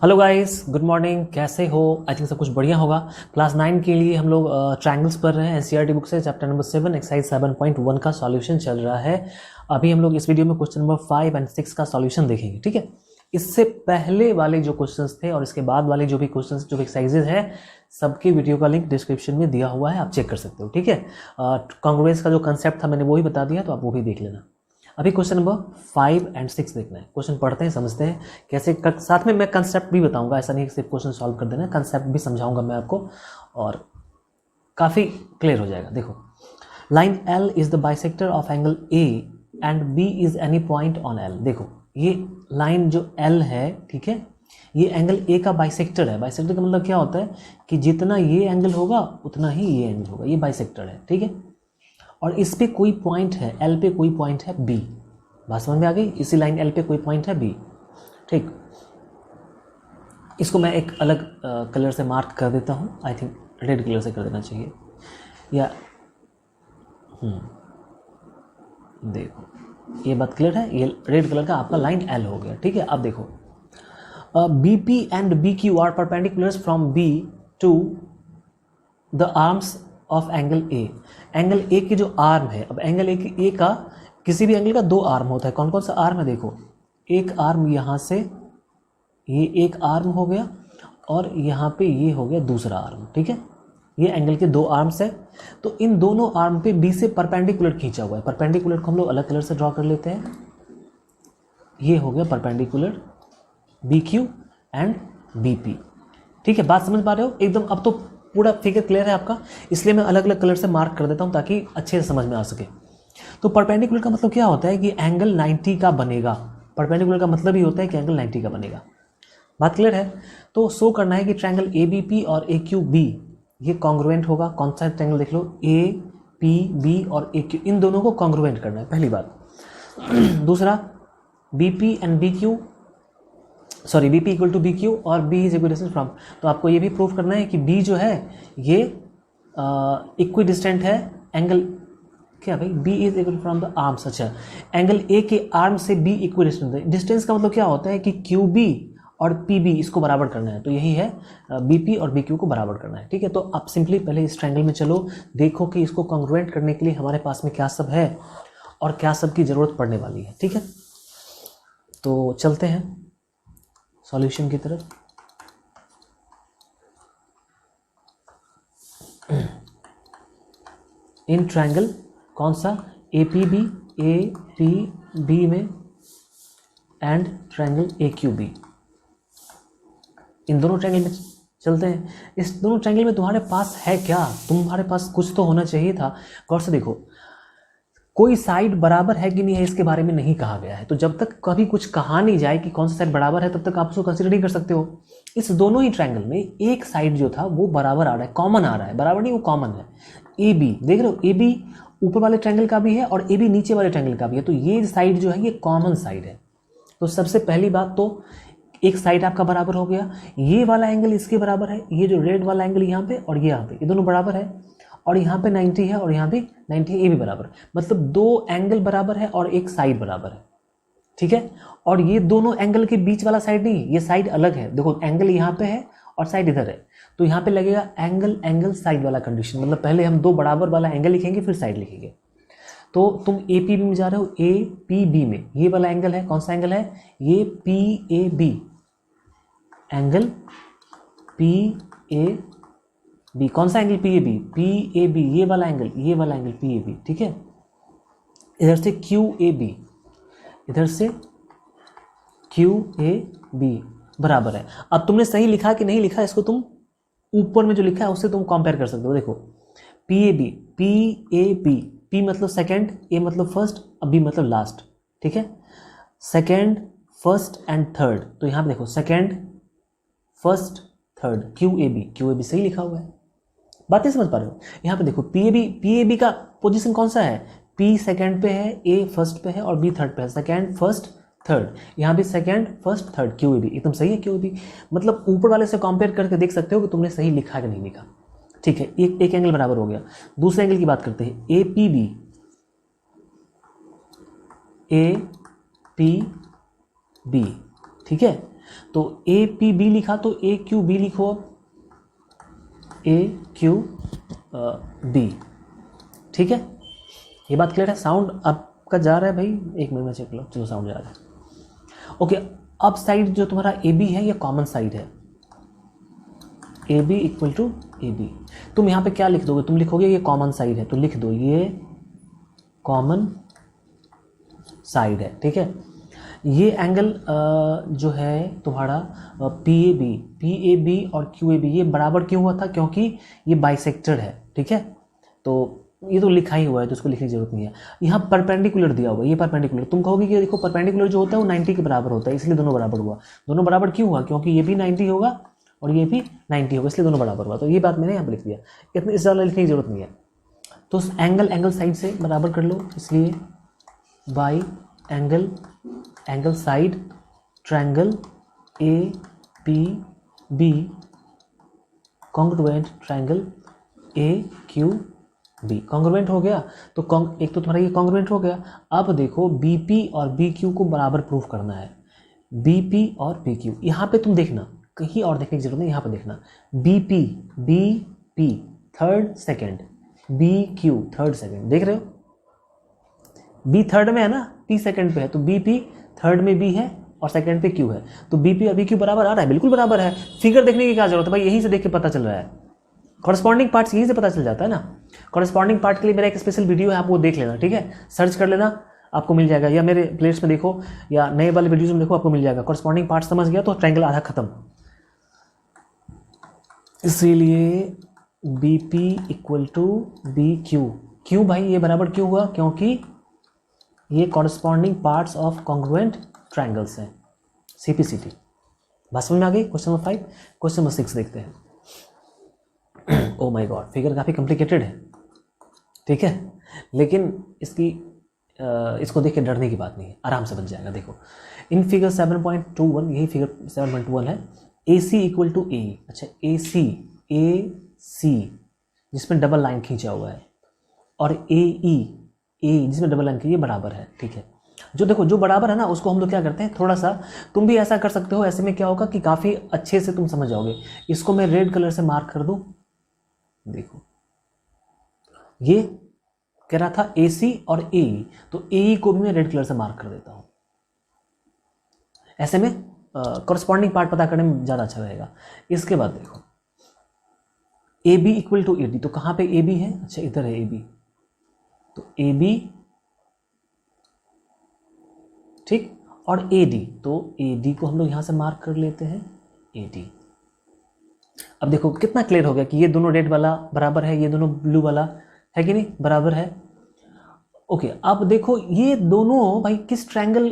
Hello guys, good morning. कैसे हो? I think सब कुछ बढ़िया होगा। क्लास 9 के लिए हम लोग ट्रायंगल्स पढ़ रहे हैं। एनसीईआरटी बुक से चैप्टर नंबर 7 एक्सरसाइज 7.1 का सॉल्यूशन चल रहा है। अभी हम लोग इस वीडियो में क्वेश्चन नंबर 5 और 6 का सॉल्यूशन देखेंगे, ठीक है। इससे पहले वाले जो क्वेश्चंस थे और इसके बाद वाले जो भी क्वेश्चंस जो भी एक्सरसाइजेज है, सबकी वीडियो का लिंक डिस्क्रिप्शन में दिया हुआ है, आप चेक कर सकते हो, ठीक है। कांग्रुएंस का जो कंसेप्ट था मैंने वो ही बता दिया, तो आप वो भी देख लेना। अभी क्वेश्चन नंबर 5 और 6 देखना है। क्वेश्चन पढ़ते हैं, समझते हैं कैसे साथ में मैं कंसेप्ट भी बताऊंगा। ऐसा नहीं कि सिर्फ क्वेश्चन सॉल्व कर देना, कंसेप्ट भी समझाऊंगा मैं आपको और काफ़ी क्लियर हो जाएगा। देखो, line L is the bisector of angle A and B is any point on L। देखो, ये लाइन जो L है, ठीक है, ये एंगल A का बाइसेक्टर है। बाइसेक्टर का मतलब क्या होता है कि जितना ये एंगल होगा उतना ही ये एंगल होगा। ये बाइसेक्टर है, ठीक है। और इस पे कोई पॉइंट है, L पे कोई पॉइंट है B। बात समझ में आ गई? इसी लाइन L पे कोई पॉइंट है B, ठीक। इसको मैं एक अलग कलर से मार्क कर देता हूँ। आई थिंक रेड कलर से कर देना चाहिए, या देखो ये बात क्लियर है। ये रेड कलर का आपका लाइन L हो गया, ठीक है। अब देखो, BP and BQ are perpendiculars from B to the arms of angle A। Angle A की जो आर्म है, अब एंगल A का किसी भी एंगल का दो आर्म होता है। कौन कौन सा आर्म है? देखो, एक आर्म यहाँ से, ये एक आर्म हो गया, और यहाँ पे ये हो गया दूसरा आर्म, ठीक है। ये एंगल के दो आर्म्स है, तो इन दोनों आर्म पे B से परपेंडिकुलर खींचा हुआ है। परपेंडिकुलर को हम लोग अलग कलर से ड्रॉ कर लेते हैं। ये हो गया परपेंडिकुलर BQ एंड BP, ठीक है। बात समझ पा रहे हो एकदम? अब तो पूरा फिगर क्लियर है आपका, इसलिए मैं अलग अलग कलर से मार्क कर देता हूँ ताकि अच्छे से समझ में आ सके। तो परपेंडिकुलर का मतलब क्या होता है कि एंगल 90 का बनेगा। परपेंडिकुलर का मतलब ही होता है कि एंगल 90 का बनेगा। बात क्लियर है? तो शो करना है कि ट्रायंगल ABP और AQB ये कॉन्ग्रुएंट होगा। कौन सा ट्रायंगल देख लो, APB और AQ, इन दोनों को कॉन्ग्रुएंट करना है, पहली बात। दूसरा, BP and BQ, sorry, BP equal to BQ और B इज इक्विडिस्टेंट फ्रॉम। तो आपको ये भी प्रूव करना है कि B जो है ये इक्विडिस्टेंट है एंगल, क्या भाई, B is equal from the arms. अच्छा, एंगल A के आर्म से B इक्विडिस्टेंट है। डिस्टेंस का मतलब क्या होता है कि QB और PB इसको बराबर करना है। तो यही है, BP और BQ को बराबर करना है, ठीक है। तो आप सिंपली पहले इस ट्रायंगल में चलो, देखो कि इसको कॉन्ग्रुएंट करने के लिए हमारे पास में क्या सब है और क्या सब की ज़रूरत पड़ने वाली है, ठीक है। तो चलते हैं सॉल्यूशन की तरफ। इन ट्रायंगल कौन सा, APB में एंड ट्रायंगल AQB, इन दोनों ट्रायंगल में चलते हैं। इस दोनों ट्रायंगल में तुम्हारे पास है क्या? तुम्हारे पास कुछ तो होना चाहिए था। गौर से देखो, कोई साइड बराबर है कि नहीं है इसके बारे में नहीं कहा गया है। तो जब तक कभी कुछ कहा नहीं जाए कि कौन सा साइड बराबर है, तब तक आप उसको कंसिडर नहीं कर सकते हो। इस दोनों ही ट्रायंगल में एक साइड जो था वो बराबर आ रहा है, कॉमन आ रहा है। बराबर नहीं, वो कॉमन है। AB देख रहे हो, AB ऊपर वाले ट्रायंगल का भी है और AB नीचे वाले ट्रायंगल का भी है। तो ये साइड जो है ये कॉमन साइड है। तो सबसे पहली बात तो एक साइड आपका बराबर हो गया। ये वाला एंगल इसके बराबर है, ये जो रेड वाला एंगल यहाँ पे और ये यहाँ पे, ये दोनों बराबर है। और यहाँ पे 90 है और यहाँ भी 90 है, ये भी बराबर। मतलब दो एंगल बराबर है और एक साइड बराबर है, ठीक है। और ये दोनों एंगल के बीच वाला साइड नहीं, ये साइड अलग है। देखो, एंगल यहाँ पे है और साइड इधर है, तो यहाँ पे लगेगा एंगल एंगल साइड वाला कंडीशन। मतलब पहले हम दो बराबर वाला एंगल लिखेंगे फिर साइड लिखेंगे। तो तुम APB में जा रहे हो, APB में ये वाला एंगल है, कौन सा एंगल है? ये PAB, एंगल PAB। कौन सा एंगल? PAB, ये वाला एंगल, ये वाला एंगल PAB, ठीक है। इधर से QAB, इधर से QAB बराबर है। अब तुमने सही लिखा कि नहीं लिखा, इसको तुम ऊपर में जो लिखा है उससे तुम कंपेयर कर सकते हो। देखो, PAB, P मतलब सेकंड, A मतलब फर्स्ट, B मतलब लास्ट, ठीक है। Second, first and third. तो यहाँ पे देखो, सेकंड, फर्स्ट, थर्ड, QAB सही लिखा हुआ है। बातें समझ पा रहे हो? यहाँ पे देखो, PAB का पोजीशन कौन सा है? P सेकंड पे है, A फर्स्ट पे है और B थर्ड पे है। Second, first, third. यहाँ भी सेकंड, फर्स्ट, थर्ड, QAB एकदम सही है। QAB मतलब ऊपर वाले से कंपेयर करके देख सकते हो कि तुमने सही लिखा कि नहीं लिखा, ठीक है। एक एंगल बराबर हो गया। दूसरे एंगल की बात करते हैं, APB, ठीक है। तो ए पी बी लिखा तो ए क्यू बी लिखो, अब ए क्यू बी, ठीक है। ये बात क्लियर है? साउंड आपका जा रहा है भाई? एक मिनट में चेक लो, चलो साउंड जा रहा है। ओके, अब साइड जो तुम्हारा ए बी है ये कॉमन साइड है, A B equal to A B. तुम यहाँ पे क्या लिख दोगे? तुम लिखोगे ये कॉमन साइड है, तो लिख दो ये कॉमन साइड है, ठीक है। ये एंगल जो है तुम्हारा पी ए बी और क्यू ए बी ये बराबर क्यों हुआ था? क्योंकि ये बाइसेक्टेड है, ठीक है। तो ये तो लिखा ही हुआ है तो उसको लिखने की जरूरत नहीं है। यहाँ परपेंडिकुलर दिया हुआ है, ये परपेंडिकुलर, तुम कहोगे कि देखो परपेंडिकुलर जो होता है वो 90 के बराबर होता है, इसलिए दोनों बराबर हुआ। दोनों बराबर क्यों हुआ? क्योंकि ये भी 90 होगा और ये भी 90 होगा, इसलिए दोनों बराबर हुआ। तो ये बात मैंने यहाँ पर लिख दिया, इतनी इस ज़्यादा लिखने की जरूरत नहीं है। तो एंगल साइड से बराबर कर लो, इसलिए by angle side triangle A P B congruent triangle A Q B. Congruent हो गया तो एक तो तुम्हारा ये कॉन्ग्रुएंट हो गया। अब देखो बी पी और बी क्यू को बराबर प्रूफ करना है, बी पी और बी क्यू। यहाँ पे तुम देखना, कहीं और देखने की जरूरत नहीं, यहाँ पे देखना B P third second, B Q third second, देख रहे हो? बी थर्ड में है ना, पी सेकंड पे है, तो बी पी थर्ड में बी है और सेकंड पे क्यू है, तो बी पी और बी क्यू बराबर आ रहा है, बिल्कुल बराबर है। फिगर देखने की क्या जरूरत है भाई, यहीं से देख के पता चल रहा है। कॉरस्पॉन्डिंग पार्ट्स यहीं से पता चल जाता है ना। कॉरस्पॉन्डिंग पार्ट के लिए मेरा एक स्पेशल वीडियो है, आप वो देख लेना, ठीक है। सर्च कर लेना, आपको मिल जाएगा, या मेरे प्लेलिस्ट में देखो या नए वाले वीडियोज में देखो, आपको मिल जाएगा। कॉरस्पॉन्डिंग पार्ट समझ गया तो ट्रायंगल आधा खत्म। इसीलिए B P equal to B Q. क्यों भाई ये बराबर क्यों हुआ? क्योंकि ये corresponding parts of congruent triangles हैं, सीपीसीटी। बात समझ में आ गई? Question number 5। क्वेश्चन नंबर 6 देखते हैं। ओ माय गॉड, फिगर काफ़ी कॉम्प्लिकेटेड है, ठीक है, लेकिन इसको देख के डरने की बात नहीं है, आराम से बन जाएगा। देखो इन फिगर 7.21, यही फिगर 7.1 है, ए सी इक्वल टू ए। अच्छा, ए सी जिसमें डबल लाइन खींचा हुआ है, और ए जिसमें डबल लाइन खींची, ये बराबर है, ठीक है। जो देखो जो बराबर है ना, उसको हम लोग क्या करते हैं, थोड़ा सा तुम भी ऐसा कर सकते हो। ऐसे में क्या होगा कि काफ़ी अच्छे से तुम समझ जाओगे। इसको मैं रेड कलर से मार्क कर दूं, देखो ये कह रहा था ए सी और ए, तो ए को भी मैं रेड कलर से मार्क कर देता हूं। ऐसे में कॉरस्पॉन्डिंग पार्ट पता करने में ज़्यादा अच्छा रहेगा। इसके बाद देखो A B equal to A D, तो कहाँ पे ए बी है? अच्छा इधर है ए बी, तो ए बी, ठीक, और ए डी, तो ए डी को हम लोग यहाँ से मार्क कर लेते हैं, ए डी। अब देखो कितना क्लियर हो गया कि ये दोनों रेड वाला बराबर है, ये दोनों ब्लू वाला है कि नहीं, बराबर है। ओके, अब देखो ये दोनों भाई किस ट्रायंगल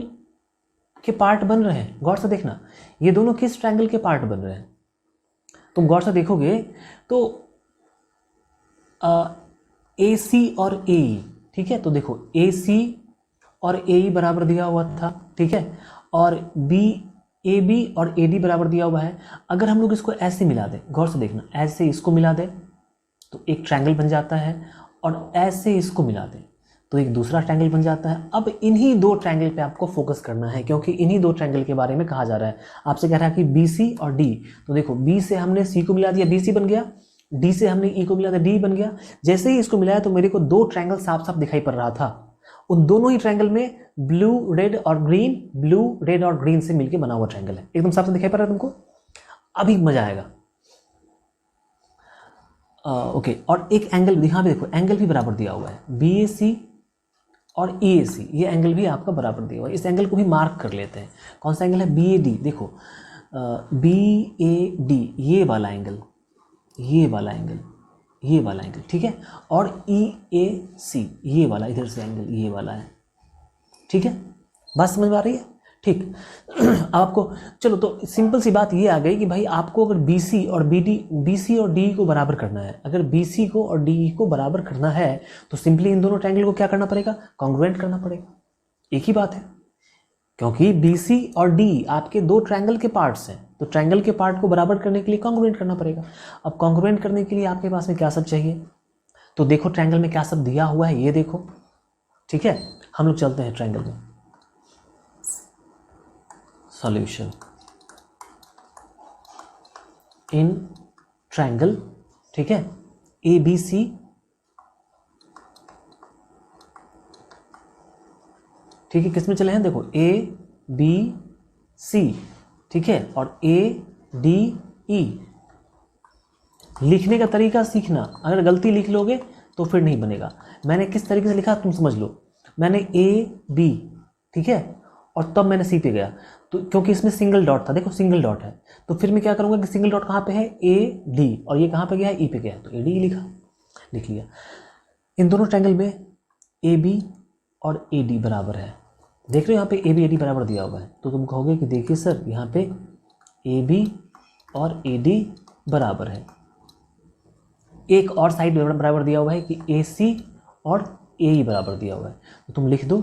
के पार्ट बन रहे हैं, गौर से देखना, ये दोनों किस ट्रायंगल के पार्ट बन रहे हैं। तुम गौर से देखोगे तो ए सी और ए, ठीक है, तो देखो ए सी और ए बराबर दिया हुआ था, ठीक है, और बी ए बी और ए डी बराबर दिया हुआ है। अगर हम लोग इसको ऐसे मिला दें, गौर से देखना, ऐसे इसको मिला दें तो एक ट्रायंगल बन जाता है, और ऐसे इसको मिला दें तो एक दूसरा ट्रायंगल बन जाता है। अब इन्हीं दो ट्रायंगल पे आपको फोकस करना है, क्योंकि इन्हीं दो ट्रायंगल के बारे में कहा जा रहा है। आपसे कह रहा है कि बी सी और डी, तो देखो बी से हमने सी को मिला दिया, बी सी बन गया, डी से हमने ई को मिला दिया, डी बन गया। जैसे ही इसको मिलाया तो मेरे को दो ट्रायंगल साफ साफ दिखाई पड़ रहा था। उन दोनों ही ट्रायंगल में ब्लू रेड और ग्रीन, ब्लू रेड और ग्रीन से मिलकर बना हुआ ट्रायंगल है, एकदम साफ से दिखाई पड़ रहा है तुमको। अभी मजा आएगा। ओके, और एक एंगल यहाँ पे देखो, एंगल भी बराबर दिया हुआ है, बी ए सी और ई ए सी, ये एंगल भी आपका बराबर दिया हुआ है। इस एंगल को भी मार्क कर लेते हैं। कौन सा एंगल है? B A D. देखो बी ए डी, ये वाला एंगल, ये वाला एंगल, ये वाला एंगल, ठीक है, और ई ए सी, ये वाला इधर से एंगल, ये वाला है, ठीक है। बात समझ में आ रही है? ठीक। आपको चलो, तो सिंपल सी बात ये आ गई कि भाई आपको अगर बी सी और डी को बराबर करना है, अगर बी सी को और डी को बराबर करना है तो सिंपली इन दोनों ट्रायंगल को क्या करना पड़ेगा? कॉन्ग्रुएंट करना पड़ेगा। एक ही बात है, क्योंकि बी सी और डी आपके दो ट्रायंगल के पार्ट्स हैं, तो ट्रायंगल के पार्ट को बराबर करने के लिए कॉन्ग्रुएंट करना पड़ेगा। अब कॉन्ग्रुएंट करने के लिए आपके पास में क्या सब चाहिए? तो देखो ट्रायंगल में क्या सब दिया हुआ है, ये देखो, ठीक है। हम लोग चलते हैं ट्रायंगल में। सॉल्यूशन, इन ट्रायंगल, ठीक है, ए बी सी, ठीक है, किसमें चले हैं देखो, ए बी सी, ठीक है, और ए डी ई। लिखने का तरीका सीखना, अगर गलती लिख लोगे तो फिर नहीं बनेगा। मैंने किस तरीके से लिखा तुम समझ लो, मैंने ए बी, ठीक है, और तब मैंने सी पे गया, तो क्योंकि इसमें सिंगल डॉट था, देखो सिंगल डॉट है, तो फिर मैं क्या करूंगा कि सिंगल डॉट कहाँ पे है, ए डी, और ये कहाँ पे गया है, ई पे गया है, तो ए डी लिखा, लिख लिया। इन दोनों ट्रायंगल में ए बी और ए डी बराबर है, देख रहे हो यहाँ पे ए बी ए डी बराबर दिया हुआ है, तो तुम कहोगे कि देखिए सर यहाँ पे ए बी और ए डी बराबर है। एक और साइड बराबर दिया हुआ है कि ए सी और ए ई बराबर दिया हुआ है, तो तुम लिख दो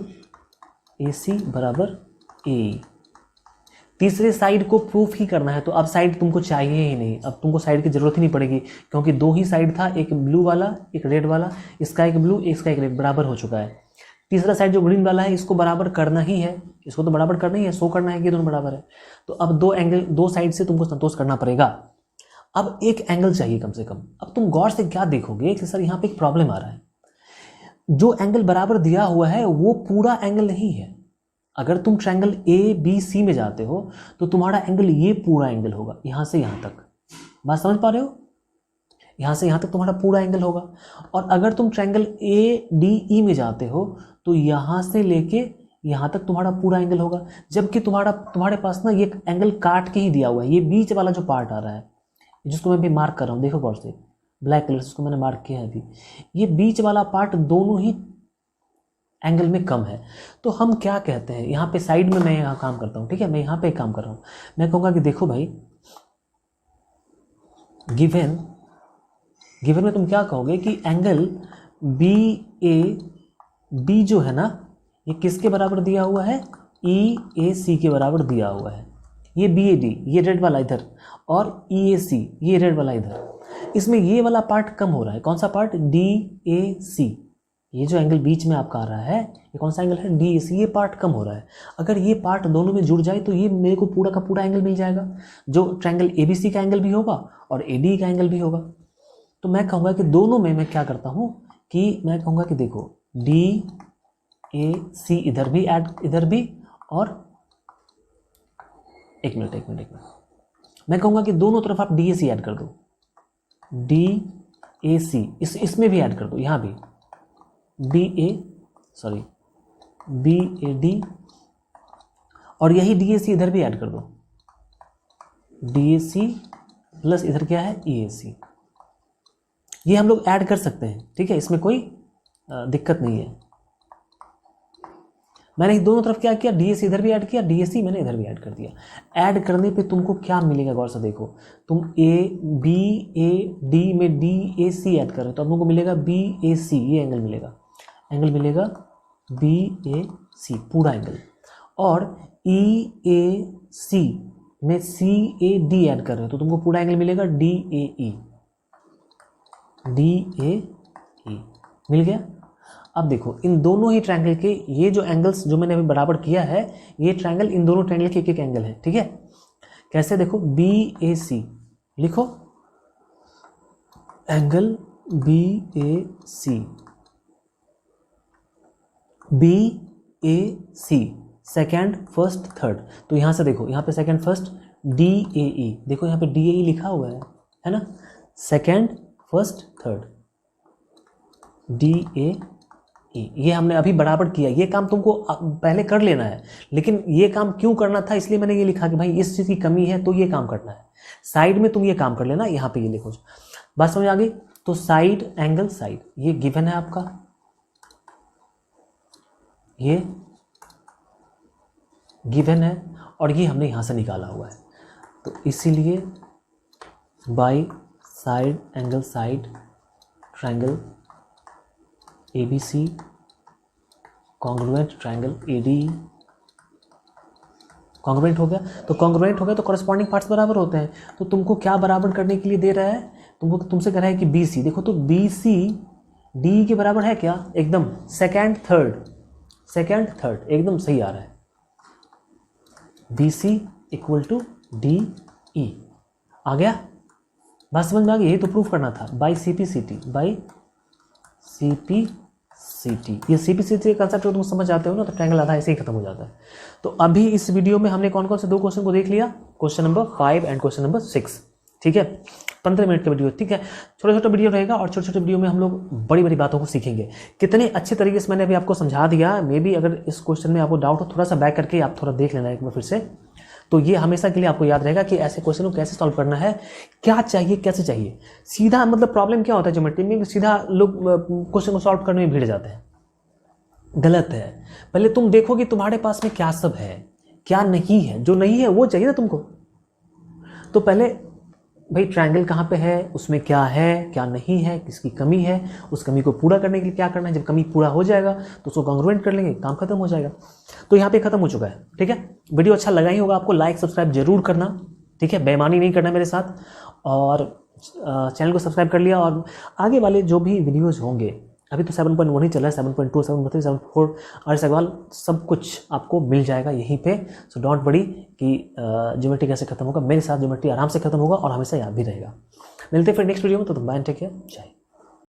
ए सी बराबर ए ई। तीसरे साइड को प्रूफ ही करना है, तो अब साइड तुमको चाहिए ही नहीं, अब तुमको साइड की जरूरत ही नहीं पड़ेगी, क्योंकि दो ही साइड था, एक ब्लू वाला एक रेड वाला, इसका एक ब्लू इसका एक रेड, बराबर हो चुका है। तीसरा साइड जो ग्रीन वाला है इसको बराबर करना ही है, इसको तो बराबर करना ही है, शो करना है कि दोनों बराबर है, तो अब दो एंगल, दो साइड से तुमको संतोष करना पड़ेगा। अब एक एंगल चाहिए कम से कम। अब तुम गौर से क्या देखोगे कि सर यहाँ पे एक प्रॉब्लम आ रहा है, जो एंगल बराबर दिया हुआ है वो पूरा एंगल नहीं है। अगर तुम ट्रायंगल ए बी सी में जाते हो तो तुम्हारा एंगल ये पूरा एंगल होगा, यहाँ से यहाँ तक, बात समझ पा रहे हो, यहाँ से यहाँ तक तुम्हारा पूरा एंगल होगा। और अगर तुम ट्रायंगल ए डी ई में जाते हो तो यहाँ से लेके यहाँ तक तुम्हारा पूरा एंगल होगा, जबकि तुम्हारे पास ना ये एंगल काट के ही दिया हुआ है। ये बीच वाला जो पार्ट आ रहा है, जिसको मैं भी मार्क कर रहा हूँ, देखो गौर से, ब्लैक कलर से इसको मैंने मार्क किया है अभी, ये बीच वाला पार्ट दोनों ही एंगल में कम है। तो हम क्या कहते हैं, यहाँ पे साइड में मैं यहाँ काम करता हूँ, ठीक है, मैं यहाँ पे काम कर रहा हूँ, मैं कहूँगा कि देखो भाई, गिवन में तुम क्या कहोगे कि एंगल बी ए बी जो है ना, ये किसके बराबर दिया हुआ है, ई ए सी के बराबर दिया हुआ है। ये बी ए डी, ये रेड वाला इधर, और ई ए सी, ये रेड वाला इधर। इसमें ये वाला पार्ट कम हो रहा है, कौन सा पार्ट, डी ए सी, ये जो एंगल बीच में आपका आ रहा है, ये कौन सा एंगल है, डी ए सी, ये पार्ट कम हो रहा है। अगर ये पार्ट दोनों में जुड़ जाए तो ये मेरे को पूरा का पूरा एंगल मिल जाएगा, जो ट्रायंगल ए बी सी का एंगल भी होगा और ए डी का एंगल भी होगा। तो मैं कहूँगा कि दोनों में मैं क्या करता हूँ कि मैं कहूँगा कि देखो डी ए सी इधर भी ऐड, इधर भी, और एक मिनट मैं कहूँगा कि दोनों तरफ आप डी ए सी ऐड कर दो, डी ए सी इसमें भी ऐड कर दो, यहाँ भी बी ए डी, और यही डी ए सी इधर भी ऐड कर दो, डी ए सी प्लस इधर क्या है, ई ए सी। ये हम लोग ऐड कर सकते हैं, ठीक है, इसमें कोई दिक्कत नहीं है। मैंने दोनों तरफ क्या किया, डीएसी इधर भी ऐड किया, डीएसी मैंने इधर भी ऐड कर दिया। ऐड करने पे तुमको क्या मिलेगा गौर से देखो, तुम ए बी ए डी में डी ए सी ऐड कर रहे हो तो तुमको मिलेगा बी ए सी, ये एंगल मिलेगा बी ए सी पूरा एंगल, और ई ए सी में सी ए डी ऐड कर रहे हो तो तुमको पूरा एंगल मिलेगा डी ए ई, मिल गया। अब देखो इन दोनों ही ट्रायंगल के ये जो एंगल्स जो मैंने अभी बराबर किया है, ये ट्रायंगल इन दोनों ट्रायंगल के एक एक एंगल है, ठीक है। कैसे देखो, बी ए सी लिखो, एंगल बी ए सी, बी ए सी सेकेंड फर्स्ट थर्ड, तो यहां से देखो, यहाँ पे सेकेंड फर्स्ट डी ए ई, देखो यहाँ पे डी ए ई लिखा हुआ है ना, second first third D A E, ये हमने अभी बराबर किया। ये काम तुमको पहले कर लेना है, लेकिन ये काम क्यों करना था, इसलिए मैंने ये लिखा कि भाई इस चीज़ की कमी है तो ये काम करना है। साइड में तुम ये काम कर लेना, यहाँ पे ये लिखो, बात समझ आ गई। तो साइड एंगल साइड ये गिवन है आपका, ये गिवन है और ये हमने यहाँ से निकाला हुआ है, तो इसीलिए by side angle side triangle ABC congruent triangle AD congruent हो गया। तो कॉन्ग्रुएंट हो गया तो कॉरेस्पॉन्डिंग पार्ट्स बराबर होते हैं। तो तुमको क्या बराबर करने के लिए दे रहा है, तुमसे कह रहा है कि BC, देखो तो BC D के बराबर है क्या, एकदम सेकेंड थर्ड एकदम सही आ रहा है। BC इक्वल टू DE आ गया। बात समझ में आ गई, यही तो प्रूफ करना था बाई CPCT, बाई CPCT। ये CPCT कंसेप्ट तुम समझ जाते हो ना, तो ट्रायंगल आधा ऐसे ही खत्म हो जाता है। तो अभी इस वीडियो में हमने कौन कौन से 2 क्वेश्चन को देख लिया, question number 5 and question number 6, ठीक है। 15 मिनट का वीडियो, ठीक है। छोटा छोटा वीडियो रहेगा और छोटे छोटे वीडियो में हम लोग बड़ी बड़ी बातों को सीखेंगे। कितने अच्छे तरीके से मैंने अभी आपको समझा दिया। मे बी अगर इस क्वेश्चन में आपको डाउट हो, थोड़ा सा बैक करके आप थोड़ा देख लेना एक बार फिर से, तो ये हमेशा के लिए आपको याद रहेगा कि ऐसे क्वेश्चन को कैसे सॉल्व करना है, क्या चाहिए कैसे चाहिए। सीधा मतलब प्रॉब्लम क्या होता है ज्योमेट्री में, सीधा लोग क्वेश्चन को सॉल्व करने में भिड़ जाते हैं, गलत है। पहले तुम देखो कि तुम्हारे पास में क्या सब है, क्या नहीं है। जो नहीं है वो चाहिए ना तुमको। तो पहले भाई ट्रायंगल कहाँ पे है, उसमें क्या है क्या नहीं है, किसकी कमी है, उस कमी को पूरा करने के लिए क्या करना है। जब कमी पूरा हो जाएगा तो उसको कॉन्ग्रुएंट कर लेंगे, काम खत्म हो जाएगा। तो यहाँ पे खत्म हो चुका है, ठीक है। वीडियो अच्छा लगा ही होगा आपको, लाइक सब्सक्राइब जरूर करना, ठीक है। बेईमानी नहीं करना मेरे साथ, और चैनल को सब्सक्राइब कर लिया। और आगे वाले जो भी वीडियोज होंगे, अभी तो 7.1 ही चल रहा है, 7.2 7.3 7.4 और सवाल सब कुछ आपको मिल जाएगा यहीं पे। सो डोंट वरी कि ज्योमेट्री कैसे खत्म होगा। मेरे साथ ज्योमेट्री आराम से खत्म होगा और हमेशा याद भी रहेगा। मिलते हैं फिर नेक्स्ट वीडियो में, तो बाय, टेक केयर, जय।